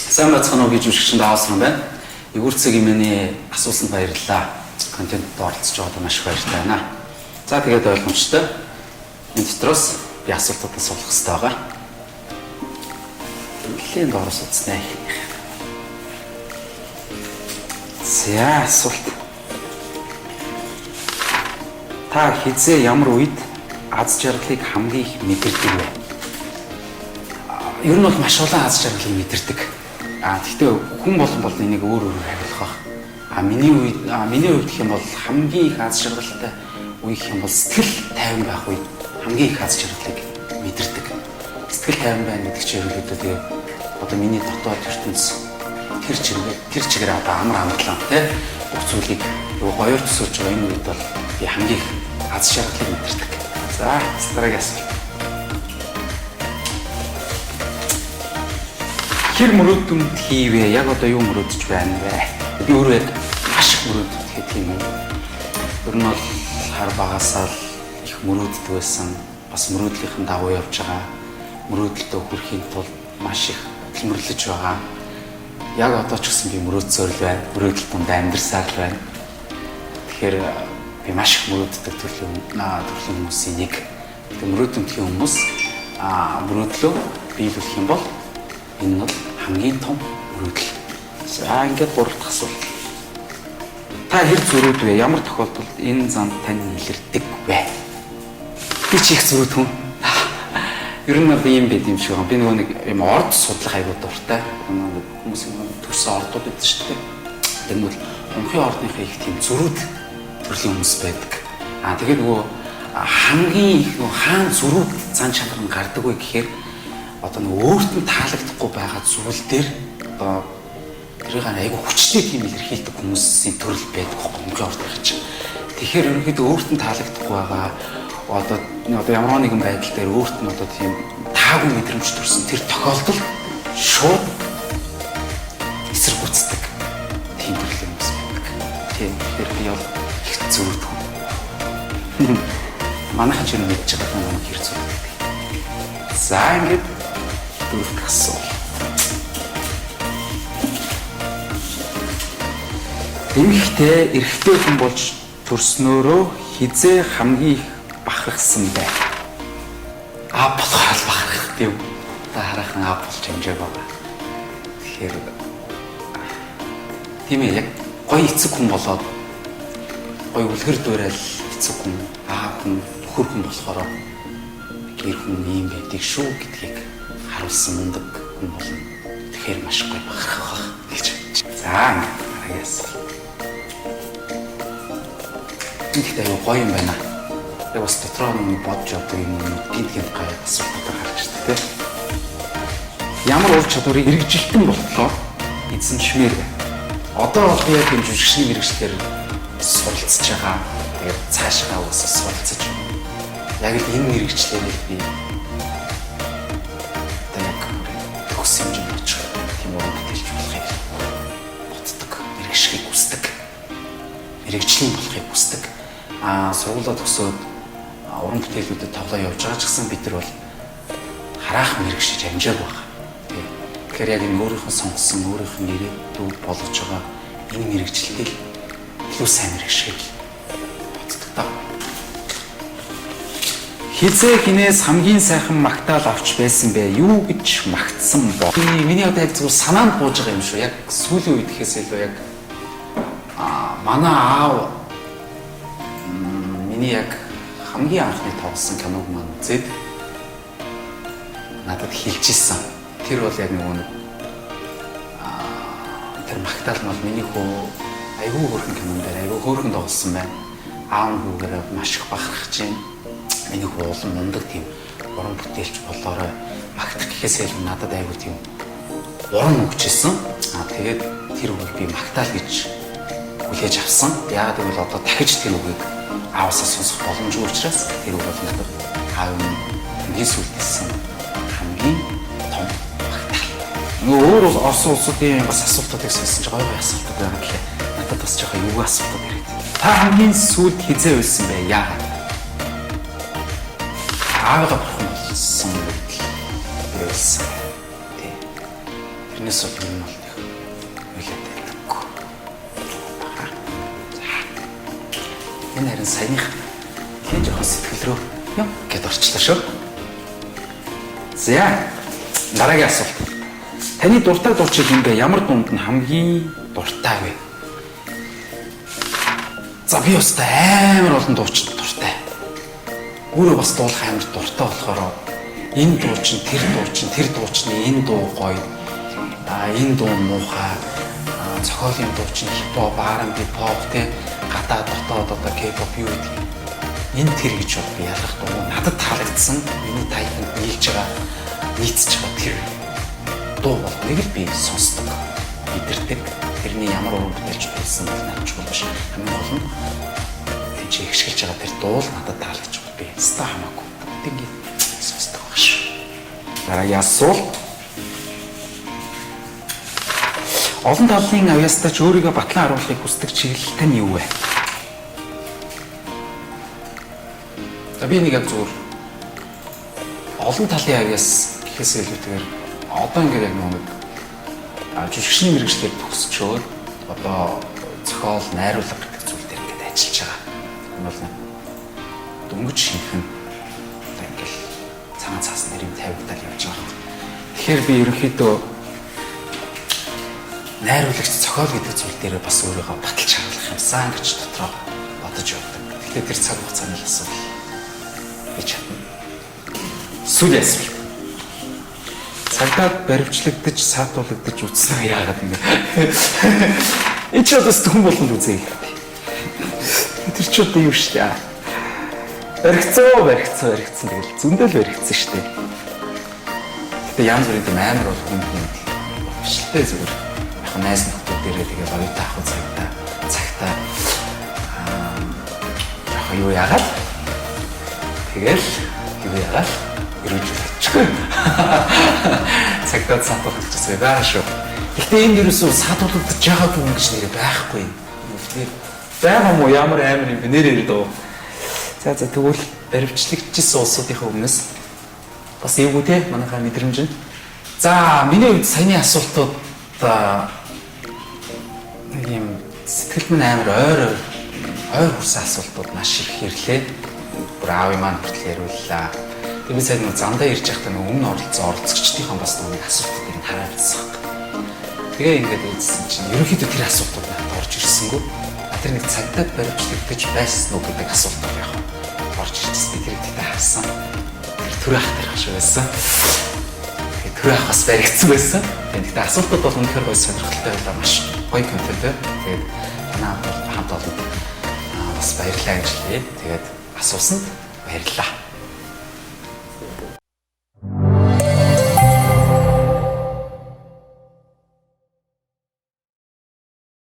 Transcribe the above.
Сайн бацхан уу гэж үшигчэнд аасан байна. Игүүрцэг имэний асуусанд баярлалаа. Контентд оролцож байгаад маш их баяртай байна. За тэгээд ойлгомжтой. Энэ дотроос би асуултуудыг суулгах хэрэгтэй байгаа. Нэлийн доороос үзснэ. За асуулт. Та хизээ ямар үед аз жаргалыг хамгийн их мэдэрдэг вэ? Ер нь бол маш олон аз жаргалыг мэдэрдэг. Гэхдээ хүн бол энийг өөр хариулах баг. Миний хувьд гэх юм бол хамгийн их аз жаргалтай үе гэх юм бол сэтгэл тайван байх үед хамгийн их аз жаргалыг мэдэрдэг. Сэтгэл тайван байна гэдэг чинь ерөнхийдөө одоо миний дотоод ертөнц тэр чигээр одоо амар амарлаа тий бүх зүйлийг гоёор төсөөлж байгаа энэ үед бол би хамгийн их аз жаргалыг мэдэрдэг. За дараагийн асуулт. Хэр мөрөөдөнд хийвэ? Яг одоо юу мөрөөдөж байна вэ? Би өөрөө маш их мөрөөдөд гэдэг юм уу? Ер нь бол хар багасаа их мөрөөддөг байсан. Бас мөрөөдлийнхэн дагуу явж байгаа. Мөрөөдөлтөө хүрэхийн тулд маш их хөдөлмөрлөж байгаа. Яг одоо ч гэсэн би мөрөөдсөөр л байна. Мөрөөдөл донд амьдрсаар л байна. Тэгэхээр би маш их мөрөөддөг төрлийн хүмүүсийн нэг. Тэгээ мөрөөдөмтгий хүмүүс мөрөөдлөө биелүүлэх юм бол энэ нь хамгийн том мөрөөдөл. За ингээд гурав дахь асуулт. Та хэр зөрүүд вэ? Ямар тохиолдолд энэ зам тань илэрдэг вэ? Би ч их зөрүүд хүн. Ер нь би юм байд юм шиг байна. Би нэг юм орд судлах аягүй дуртай. Хүмүүс төрсөн ордууд байдаг шүү дээ. Тэгмэл хонхын ордныхаа их тийм зөрүүд төрлийн хүмүүс байдаг. Тэгээд нөгөө хамгийн их хаан зөрүүд зан чанар нь гардаг вэ гэхээр одоо нэг өөрт нь таалагдахгүй байгаа зүйл дээр одоо тэрийг айгүй хүчтэй тийм илэрхийлдэг хүмүүсийн төрөл байдаг хонхын ордных чинь. Тэгэхээр ерөнхийдөө өөрт нь таалагдахгүй байгаа одоо ямар нэгэн байдал дээр өөрт нь одоо тийм таагүй мэдрэмж төрсөн тэр тохиолдолд шууд эсрэг гүцдэг тийм төрлийн хүмүүс байдаг. Тийм тэгэхээр би бол их зөрүүд хүн. Манайхан ч юм мэдж байгаа юм хэр зөрүүд. За ингээд дөрөв асуулт. Эмэгтэй эрэгтэй хүн болж төрснөөрөө хизээ хамгийн их бахархсан бэ? Болохоор л бахархах тийм. Та хараахан болж хэмжээг байгаа. Тэгэхээр тийм ээ яг гоё эцэг хүн болоод гоё үлгэр дуурайл эцэг хүн хүн нөхөр хүн болохоор гэр хүн ийм байдаг шүү гэдгийг харуулсан мундаг хүн болно. Тэгэхээр маш гоё бахархах байх гэж бодчих. За дараагийн асуулт. Тэгэхдээ аюу гоё юм байна. Яг бас дотроо нь бодж одоо юм гинт гай асуултууд гарч ирдэг тийм. Ямар ур чадварыг хэрэгжилтэн болтлоо эзэмшмээр байна. Одоо бол би яг энэ жүжигчний мэргэжлэр суралцж байгаа. Тэгээд цаашгаа уусаа суралцж байна. Яг л энэ мэргэжлэрийг би төгс хэмжээнд очих тийм уран бүтээлч болохыг боддог, мэргэжлийг хүсдэг. Мэргэжлийн болохыг хүсдэг. Сургуулаа төгсөөд уран бүтээлүүдэд тоглоо явж байгаа ч гэсэн бид нар бол хараах мэргэжиж амжааг байна. Тэгэхээр яг энэ өөрийнхөө сонгосон, өөрийнхөө нэрээ болгож байгаа энэ мэргэжлийг илүү сайн мэргэжийг боддог даа. Хизээ хинээс хамгийн сайхан магтаал авч байсан бэ? Юу гэж магтсан боо? Миний одоо яг зөвхөн санаанд бууж байгаа юм шүү. Яг сүүлийн үед гэхээс илүү яг манай аав миний яг хамгийн анхны тоглосон киног маань үзээд надад хэлж ирсэн. Тэр бол яг нэг тэр магтаал нь миний хөө айгүй хөөрхөн кинон дээр айгүй хөөрхөн тоглосон байна. Аав нь хүүгээрээ маш их бахархаж байна. Миний хөө улам мундаг тийм уран бүтээлч болоорой магтах гэхээс илүү надад айгүй тийм уран өгчээсэн. Тэгээд тэр үг би магтаал гэж хүлээж авсан. Яагаад гэвэл одоо дахиж тэр үгийг аавсаа сонсох боломжгүй учраас тэр үг бол надад аав нь хамгийн сүүлдсэн хамгийн том магтаал. Өөр орсон улсуудын бас асуултуудыг сонсон ч гоё асуултууд байгаа гэлээ. Надад бас жоохон юу асуултууд ирээд. Та хамгийн сүүлд хизээ байсан бэ? Яагаад? Аавгаа бурхан болсон байсан. Тэрнээс бол юм бол үлээд байдаг. Энэ харин саяных тийм жоохон сэтгэл рүү юм гэд орчлоо шүү. За дараагийн асуулт. Таны дуртай дуучид ингээ ямар дунд нь хамгийн дуртай вэ? За би өстой амар олон дуучид дуртай. Өөрөө бас дуулах амар дуртай болохоор энэ дуу чинь тэр дуучны энэ дуу гоё. Энэ дуу муухай. Цохиолын дуу чинь хипхоп, R&B, pop те гадаад дотоод одоо K-pop юу гэдэг. Энэ тэр гэж бод би ялах дуу надад таалагдсан. Миний тайпанд нийлж байгаа нийцж байгаа тэр дуу болгоныг би сонсдог. Бидэрдэг. Тэрний ямар уран бүтээлч байсан бол надад биш. Хамгийн гол нь энэ чи ихшгэлж байгаа тэр дуу надад таалагдж байгаа. Би ста хамаагүй. Ингээд сонсдог багш. Дараагийн асуулт. Олон талын авьяастай ч өөрийгөө батлан харуулахыг хүсдэг чиглэл тань юу вэ? За би нэг зүгээр олон талын авьяас гэхээс илүүтэйгээр одоо ингээд яг нэг жүжигчний мэргэжлийг төгсчөөд одоо зохиол, найруулга гэдэг зүйл дээр ингээд ажиллаж байгаа. Энэ бол дөнгөж шинхэн ингээд цагаан цаас нэрийн тавигдал явж байгаа. Тэгэхээр би ерөнхийдөө найруулагч зохиол гэдэг зүйл дээр бас өөрийгөө баталж харуулах юмсан гэж дотроо бодож явдаг. Тэгэхээр тэр цаг хугацааны асуудал гэж чадна. Сүүлийн асуулт. Цагдаад баривчлагдаж, саатуулагдаж үтсэн яагаад ингэ? Энэ ч одоо хүн болгонд үзье. Тэр ч одоо юу шүү дээ. Баригцсан тэгэл зөндөл баригцсан шүү дээ. Гэтэ янз бүрийн тийм амар бол хүн бишэлтэй зүгээр. Яг найз нөхдөд дээрээ тэгээ баяртай авах цагтаа яг юу яагаад? Тэгэл юу яагаад? Ирүүлчихгүй. Цагтаа саатуулчихсан байгаа шүү. Гэхдээ энэ юусоо саатуулагдаж байгаа хүн гэж нэр байхгүй. Тэгэхээр байгаа мó ямар амар юм бэ нэрээ дөө. За тэгвэл баривчлагдчихсан улсуудынхаа өмнөөс бас эвгүй те манайхаа мэдрэмж нь. За миний хувьд саяны асуултууд нэг юм сэтгэл минь амар ойр хүрсэн асуултууд маш их ирлээ. Бүр аавын маань хүртэл яриуллаа. Би сайн нэг зандаа ирж байхдаа нэг өмнө оролцогчдийнхаа бас нэг асуултууд ирэн хараалцсан. Тэгээ ингээд үзсэн чинь ерөнхийдөө тэр асуултууд надад орж ирсэнгүй. Тэр нэг цагдаа баримтлагдаж байсан уу гэдэг асуулт бол яг орж ирсэн. Би тэрийг хаасан. Тэр төрөө хатарх шүү байсан. Тэгээ төрөө ах бас баригдсан байсан. Тэгээд асуултууд бол үнэхээр гоё сонирхолтой байлаа маш гоё контент байна. Тэгээд танаа хамт олон бас баярлалаа гэж хэлээ. Тэгээд асуусанд баярлалаа.